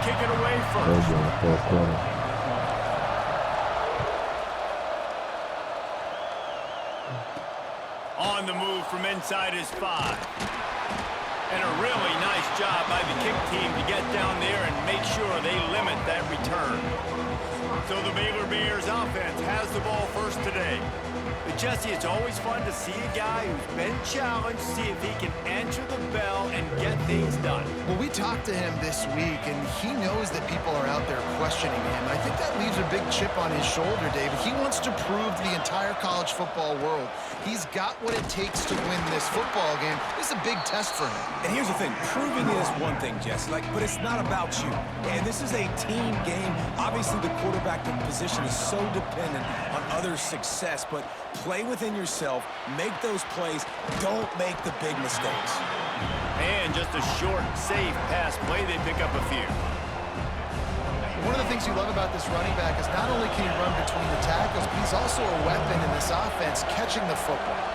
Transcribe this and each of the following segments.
kick it away Told first. you in the fourth quarter. On the move from inside his 5. And a really nice job by the kick team to get down there and make sure they limit that return. So the Baylor Bears offense has the ball first today. But Jesse, it's always fun to see a guy who's been challenged, see if he can answer the bell and get things done. Well, we talked to him this week, and he knows that people are out there questioning him. I think that leaves a big chip on his shoulder, David. He wants to prove to the entire college football world he's got what it takes to win this football game. This is a big test for him. And here's the thing, proving is one thing, Jesse, but it's not about you. And this is a team game. Obviously, the quarterback position is so dependent on others' success, but play within yourself, make those plays, don't make the big mistakes. And just a short, safe pass play, they pick up a few. One of the things you love about this running back is not only can he run between the tackles, but he's also a weapon in this offense, catching the football.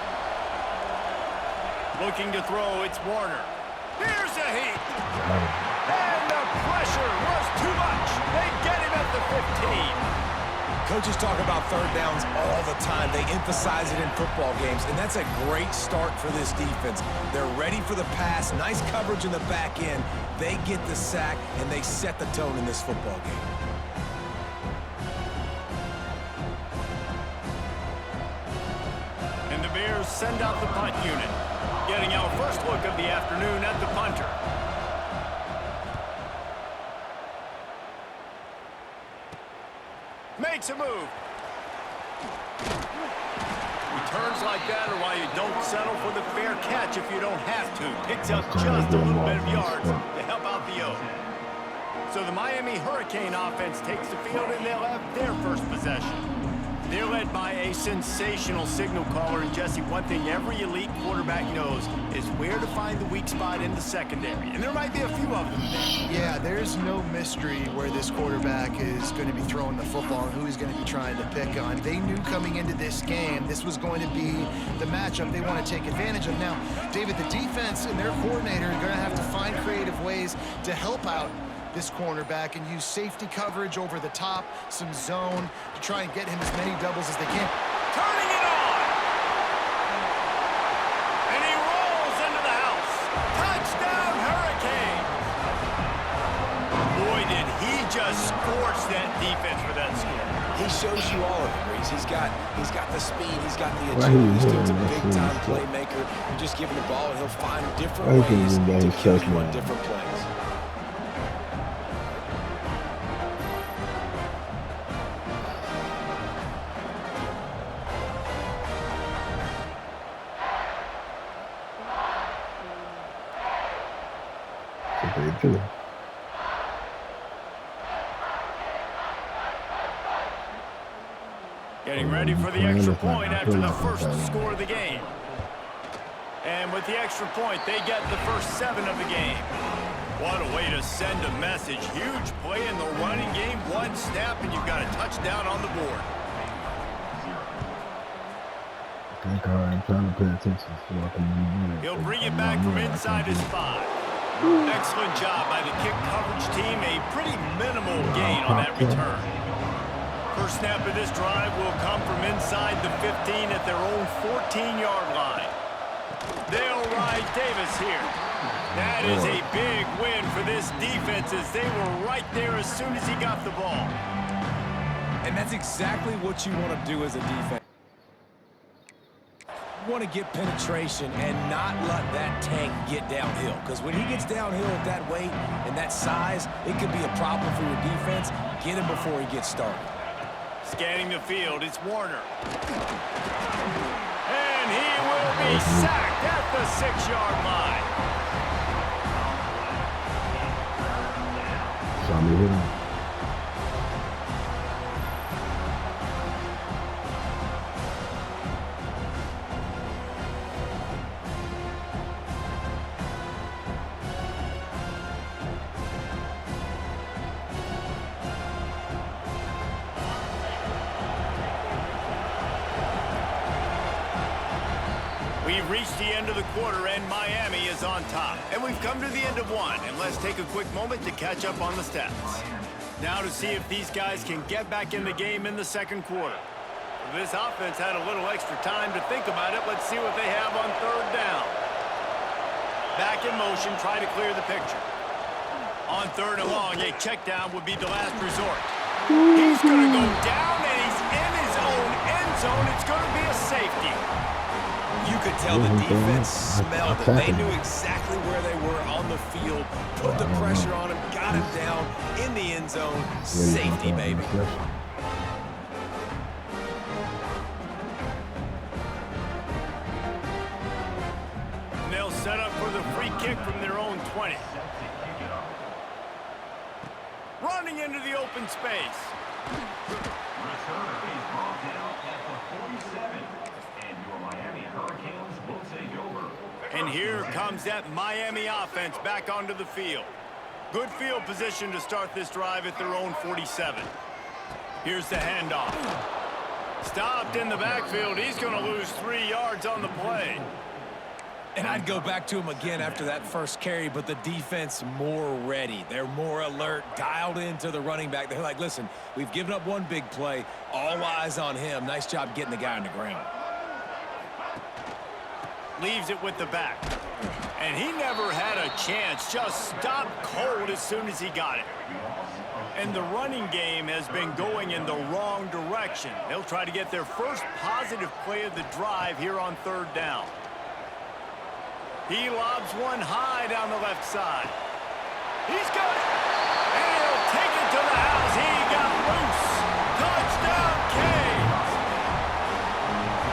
Looking to throw, it's Warner. Here's a heat. And the pressure was too much. They get him at the 15. Coaches talk about third downs all the time. They emphasize it in football games, and that's a great start for this defense. They're ready for the pass, nice coverage in the back end. They get the sack, and they set the tone in this football game. And the Bears send out the punt unit, getting our first look of the afternoon at the punter. Makes a move. Returns like that are why you don't settle for the fair catch if you don't have to. Picks up just a little bit of yards to help out the O. So the Miami Hurricane offense takes the field and they'll have their first possession. They're led by a sensational signal caller, and Jesse, one thing every elite quarterback knows is where to find the weak spot in the secondary, and there might be a few of them there. Yeah, there's no mystery where this quarterback is going to be throwing the football and who he's going to be trying to pick on. They knew coming into this game this was going to be the matchup they want to take advantage of. Now, David, the defense and their coordinator are going to have to find creative ways to help out this cornerback and use safety coverage over the top, some zone, to try and get him as many doubles as they can. Turning it on! And he rolls into the house. Touchdown, Hurricane! Boy, did he just scorch that defense for that score. He shows you all of it, Reese. He's got the speed, he's got the agility. This dude's a big-time playmaker. You just give him the ball, and he'll find different ways to kill you on different plays. Getting ready for the extra point after the first score of the game. And with the extra point, they get the first 7 of the game. What a way to send a message. Huge play in the running game. One snap, and you've got a touchdown on the board. I'm trying to pay attention so I can. He'll bring it back from inside his 5. Excellent job by the kick coverage team. A pretty minimal gain on that return. First snap of this drive will come from inside the 15 at their own 14-yard line. They'll ride Davis here. That is a big win for this defense as they were right there as soon as he got the ball. And that's exactly what you want to do as a defense. You want to get penetration and not let that tank get downhill, because when he gets downhill at that weight and that size, it could be a problem for your defense. Get him before he gets started. Scanning the field, it's Warner. And he will be sacked at the 6-yard line. We We've reached the end of the quarter, and Miami is on top. And we've come to the end of one, and let's take a quick moment to catch up on the stats. Now to see if these guys can get back in the game in the second quarter. This offense had a little extra time to think about it. Let's see what they have on third down. Back in motion, try to clear the picture. On third and long, a check down would be the last resort. He's going to go down, and he's in his own end zone. It's going to be a safety. You could tell the defense smelled it. They knew exactly where they were on the field, put the pressure on him, got him down in the end zone. Safety, baby. And they'll set up for the free kick from their own 20. Running into the open space. And here comes that Miami offense back onto the field. Good field position to start this drive at their own 47. Here's the handoff. Stopped in the backfield. He's going to lose 3 yards on the play. And I'd go back to him again after that first carry, but the defense more ready. They're more alert, dialed into the running back. They're like, listen, we've given up one big play. All eyes on him. Nice job getting the guy on the ground. Leaves it with the back. And he never had a chance. Just stopped cold as soon as he got it. And the running game has been going in the wrong direction. They'll try to get their first positive play of the drive here on third down. He lobs one high down the left side. He's got it. And he'll take it to the house. He got loose. Touchdown, Canes.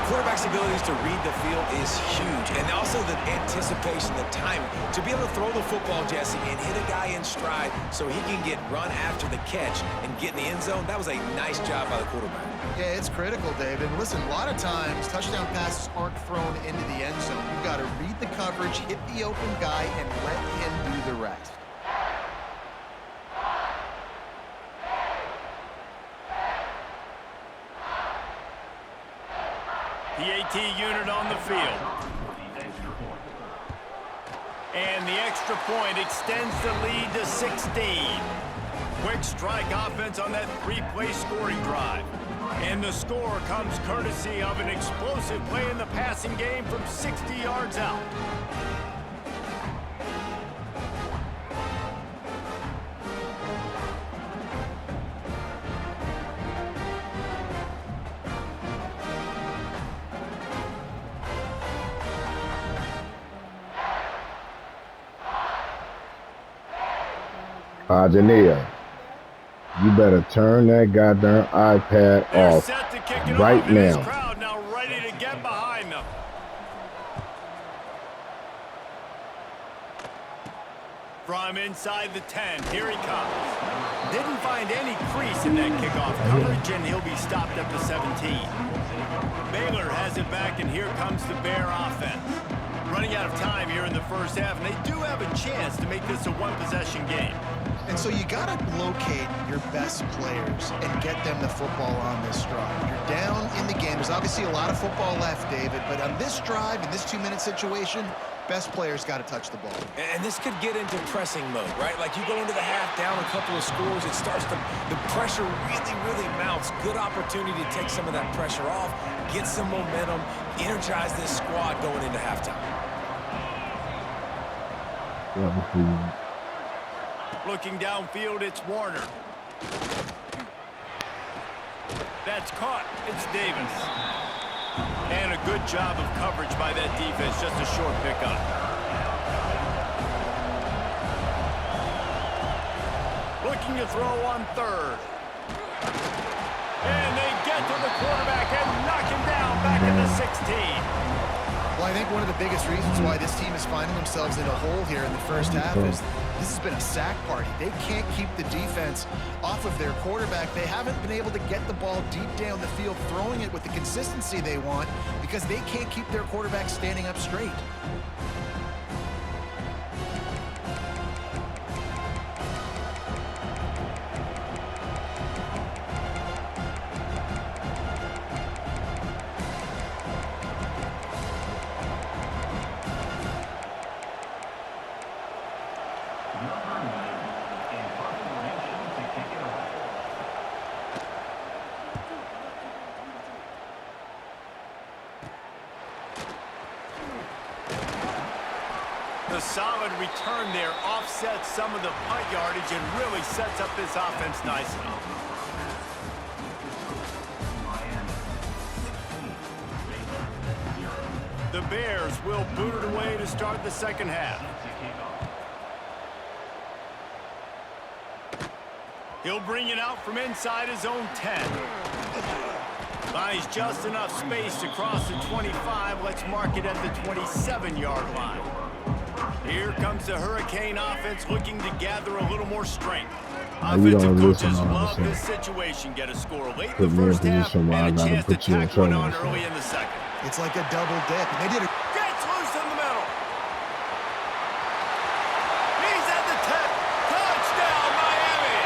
Quarterback's abilities to read the field is huge. And also the anticipation, the timing. To be able to throw the football, Jesse, and hit a guy in stride so he can get run after the catch and get in the end zone, that was a nice job by the quarterback. Yeah, it's critical, David. Listen, a lot of times touchdown passes aren't thrown into the end zone. You've got to read the coverage, hit the open guy, and let him do the rest. PAT unit on the field. And the extra point extends the lead to 16. Quick strike offense on that three-play scoring drive. And the score comes courtesy of an explosive play in the passing game from 60 yards out. Jania, you better turn that goddamn iPad They're off set to kick it right off, and this now. crowd now ready to get behind them. From inside the 10, here he comes. Didn't find any crease in that kickoff coverage, and he'll be stopped at the 17. Baylor has it back, and here comes the Bear offense. Running out of time here in the first half, and they do have a chance to make this a one-possession game. And so you got to locate your best players and get them the football on this drive. You're down in the game. There's obviously a lot of football left, David, but on this drive, in this 2-minute situation, best players got to touch the ball. And this could get into pressing mode, right? Like you go into the half down a couple of scores, it starts to, the pressure really mounts. Good opportunity to take some of that pressure off, get some momentum, energize this squad going into halftime. Looking downfield, it's Warner. That's caught. It's Davis. And a good job of coverage by that defense. Just a short pickup. Looking to throw on third. And they get to the quarterback and knock him down back in the 16. Well, I think one of the biggest reasons why this team is finding themselves in a hole here in the first half is this has been a sack party. They can't keep the defense off of their quarterback. They haven't been able to get the ball deep down the field, throwing it with the consistency they want because they can't keep their quarterback standing up straight. a solid return there, offsets some of the punt yardage and really sets up this offense nicely. The Bears will boot it away to start the second half. He'll bring it out from inside his own 10. Buys just enough space to cross the 25. Let's mark it at the 27-yard line. Here comes the Hurricane offense looking to gather a little more strength. Offensive coaches love this situation. Get a score late in the first half and a chance to tack one on early in the second. It's like a double dip. They did it. Gets loose in the middle. He's at the 10. Touchdown, Miami.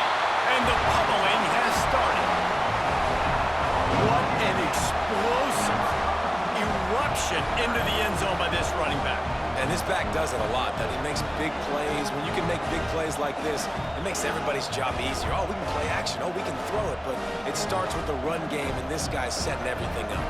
And the pummeling has started. What an explosive eruption into the end zone by this running back. And this back does it a lot. That he makes big plays. When you can make big plays like this, it makes everybody's job easier. Oh, we can play action. Oh, we can throw it. But it starts with the run game, and this guy's setting everything up.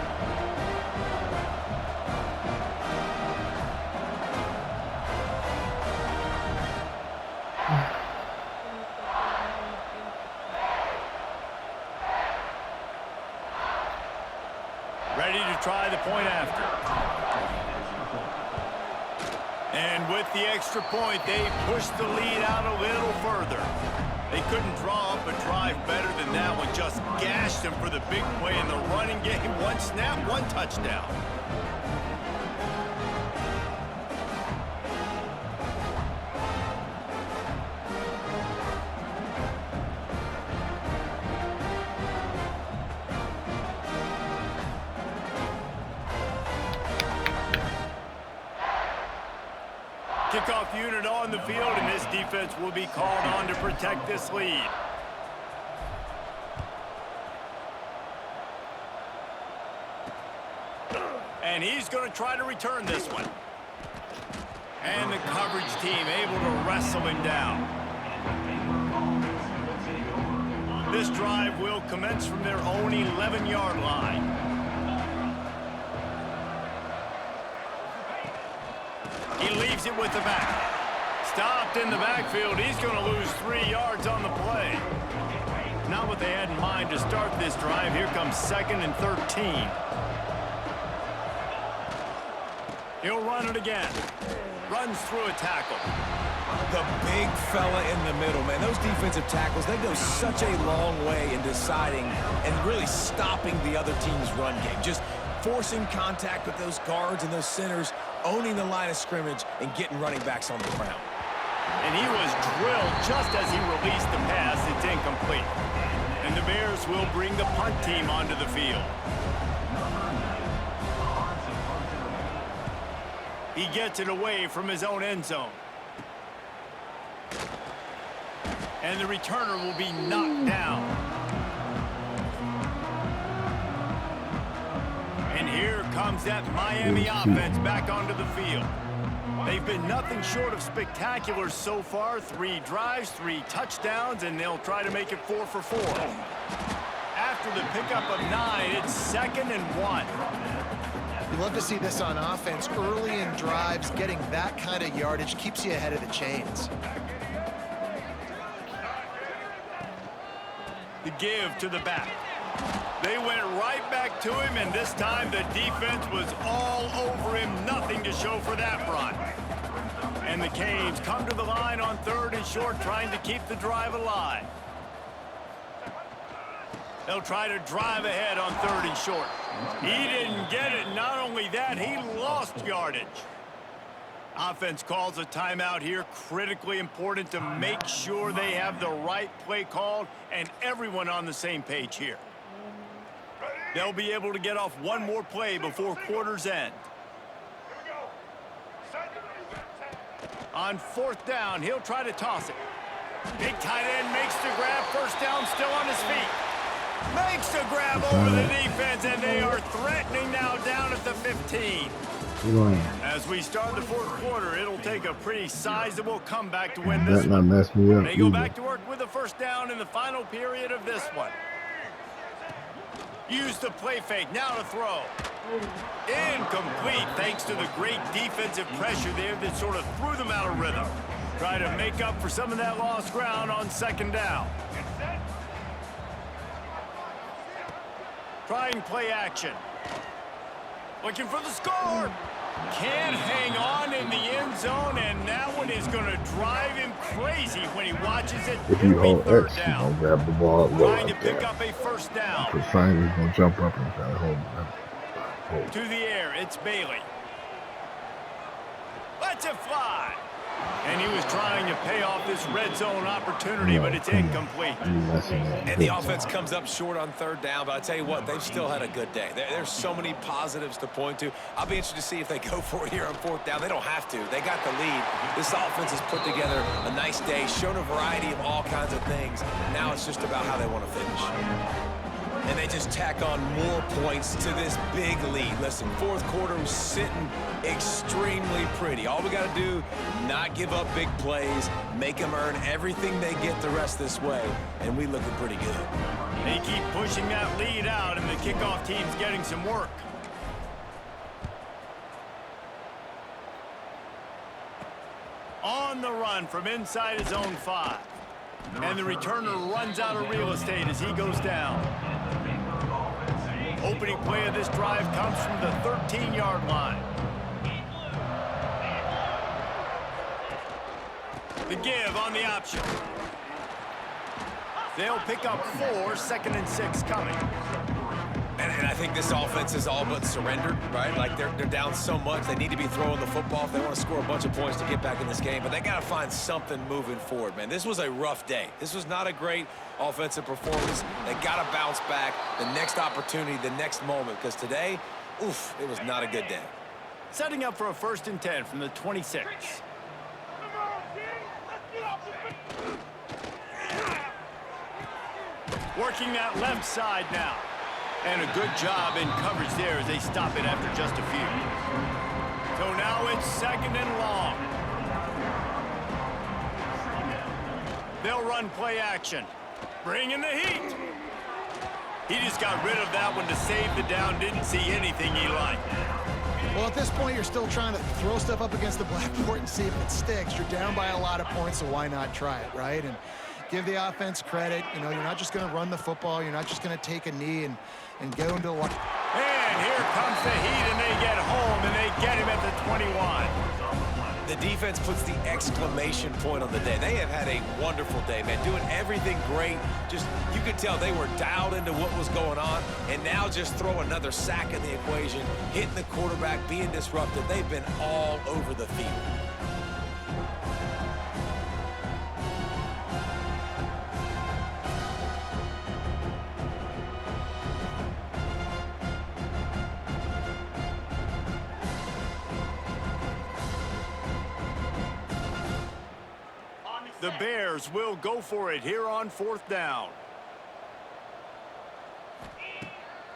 Ready to try the point after. And with the extra point, they pushed the lead out a little further. They couldn't draw up a drive better than that one. Just gashed them for the big play in the running game. One snap, one touchdown. Kickoff unit on the field, and this defense will be called on to protect this lead. And he's going to try to return this one. And the coverage team able to wrestle him down. This drive will commence from their own 11-yard line. He leaves it with the back. Stopped in the backfield. He's going to lose 3 yards on the play. Not what they had in mind to start this drive. Here comes 2nd and 13. He'll run it again. Runs through a tackle. The big fella in the middle, man. Those defensive tackles, they go such a long way in deciding and really stopping the other team's run game. Just forcing contact with those guards and those centers, owning the line of scrimmage, and getting running backs on the ground. And he was drilled just as he released the pass. It's incomplete. And the Bears will bring the punt team onto the field. He gets it away from his own end zone. And the returner will be knocked down. And here comes that Miami offense back onto the field. They've been nothing short of spectacular so far. 3 drives, 3 touchdowns, and they'll try to make it 4 for 4. After the pickup of 9, it's 2nd and 1. You love to see this on offense. Early in drives, getting that kind of yardage keeps you ahead of the chains. The give to the back. They went right back to him, and this time the defense was all over him. Nothing to show for that run. And the Canes come to the line on 3rd and short, trying to keep the drive alive. They'll try to drive ahead on 3rd and short. He didn't get it. Not only that, he lost yardage. Offense calls a timeout here. Critically important to make sure they have the right play called and everyone on the same page here. They'll be able to get off one more play before quarter's end. On 4th down, he'll try to toss it. Big tight end makes the grab. 1st down, still on his feet. Makes the grab over the defense, and they are threatening now down at the 15. As we start the 4th quarter, it'll take a pretty sizable comeback to win this one. They go back to work with a 1st down in the final period of this one. Use the play fake, now to throw. Incomplete thanks to the great defensive pressure there that sort of threw them out of rhythm. Try to make up for some of that lost ground on second down. Trying play action. Looking for the score. Can't hang on in the end zone, and that one is going to drive him crazy when he watches it. If you hold third X, you're down. going to grab the ball low Trying to like pick that. up a first down. Because Frank is going to jump up and try to hold it. To the air, it's Bailey. Lets it fly. And he was trying to pay off this red zone opportunity, but it's incomplete. And the offense comes up short on third down, but I tell you what, they've still had a good day. There's so many positives to point to. I'll be interested to see if they go for it here on fourth down. They don't have to. They got the lead. This offense has put together a nice day, shown a variety of all kinds of things. Now it's just about how they want to finish. And they just tack on more points to this big lead. Listen, fourth quarter was sitting extremely pretty. All we got to do, not give up big plays, make them earn everything they get the rest this way, and we looking pretty good. They keep pushing that lead out, and the kickoff team's getting some work. On the run from inside his own 5. And the returner runs out of real estate as he goes down. Opening play of this drive comes from the 13-yard line. The give on the option. They'll pick up 4, 2nd and 6 coming. And I think this offense is all but surrendered, right? Like they're down so much, they need to be throwing the football if they want to score a bunch of points to get back in this game. But they got to find something moving forward, man. This was a rough day. This was not a great offensive performance. They got to bounce back the next opportunity, the next moment, because today, oof, it was not a good day. Setting up for a 1st and 10 from the 26. Working that left side now. And a good job in coverage there as they stop it after just a few. So now it's 2nd and long. They'll run play action. Bringing the heat. He just got rid of that one to save the down. Didn't see anything he liked. Well, at this point, you're still trying to throw stuff up against the blackboard and see if it sticks. You're down by a lot of points, so why not try it, right? And give the offense credit. You know, you're not just going to run the football. You're not just going to take a knee and go into the line. And here comes the heat, and they get home, and they get him at the 21. The defense puts the exclamation point on the day. They have had a wonderful day, man, doing everything great. Just, you could tell they were dialed into what was going on, and now just throw another sack in the equation, hitting the quarterback, being disruptive. They've been all over the field. The Bears will go for it here on 4th down.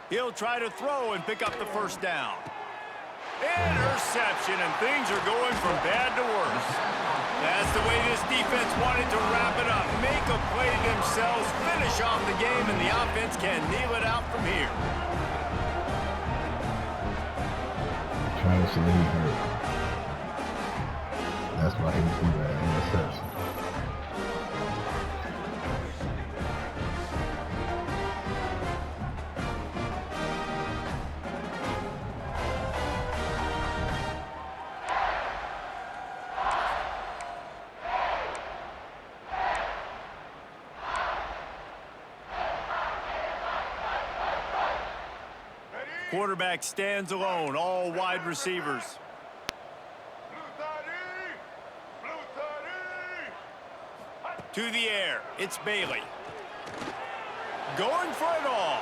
He'll try to throw and pick up the 1st down. Interception, and things are going from bad to worse. That's the way this defense wanted to wrap it up. Make a play themselves, finish off the game, and the offense can kneel it out from here. Trying to see he hurt. That's why he threw that interception. Quarterback stands alone, all wide receivers. To the air, it's Bailey. Going for it all.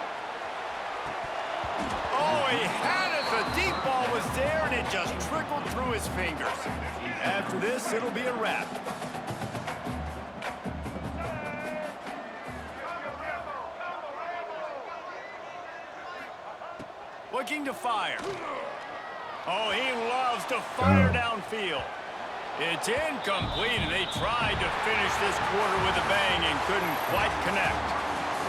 Oh, he had it. The deep ball was there, and it just trickled through his fingers. After this, it'll be a wrap. Looking to fire. Oh, he loves to fire downfield. It's incomplete, and they tried to finish this quarter with a bang and couldn't quite connect.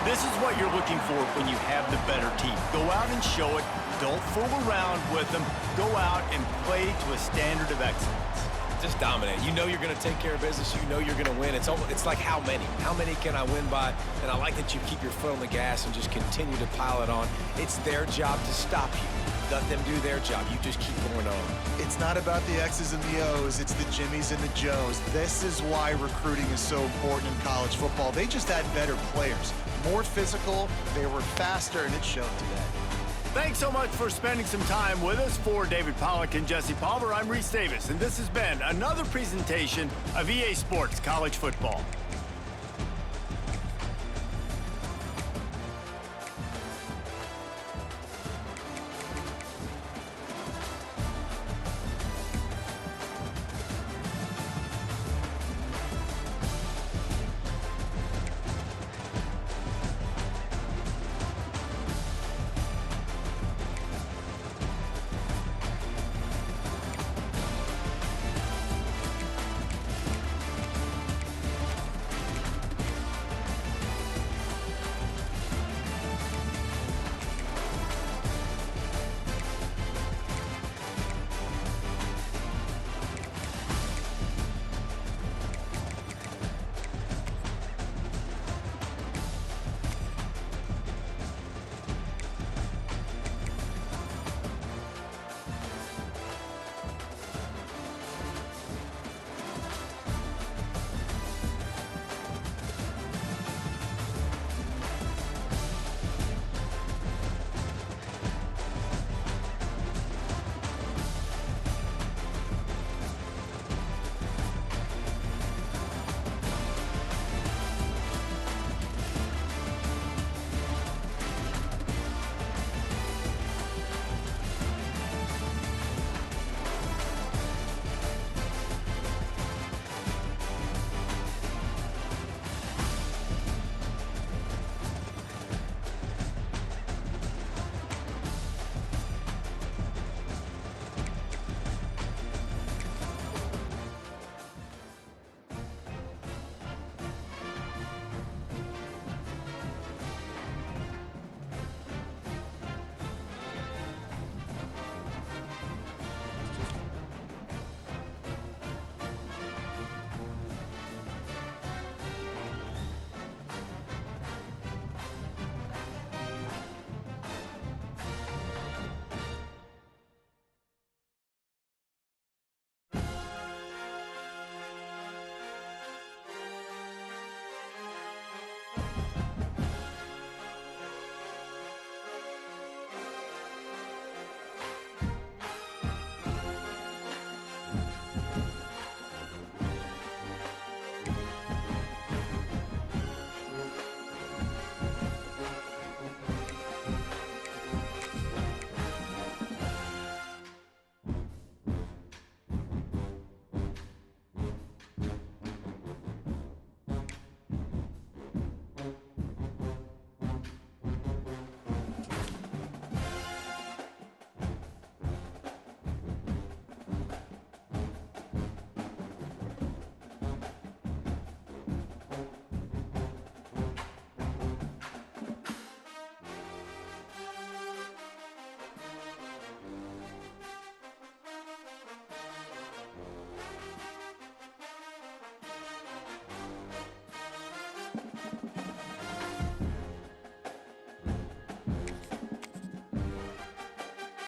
This is what you're looking for when you have the better team. Go out and show it. Don't fool around with them. Go out and play to a standard of excellence. Just dominate. You know you're going to take care of business. You know you're going to win. It's like how many? How many can I win by? And I like that you keep your foot on the gas and just continue to pile it on. It's their job to stop you. Let them do their job. You just keep going on. It's not about the X's and the O's. It's the Jimmies and the Joes. This is why recruiting is so important in college football. They just had better players, more physical, they were faster, and it showed today. Thanks so much for spending some time with us. For David Pollack and Jesse Palmer, I'm Reese Davis, and this has been another presentation of EA Sports College Football.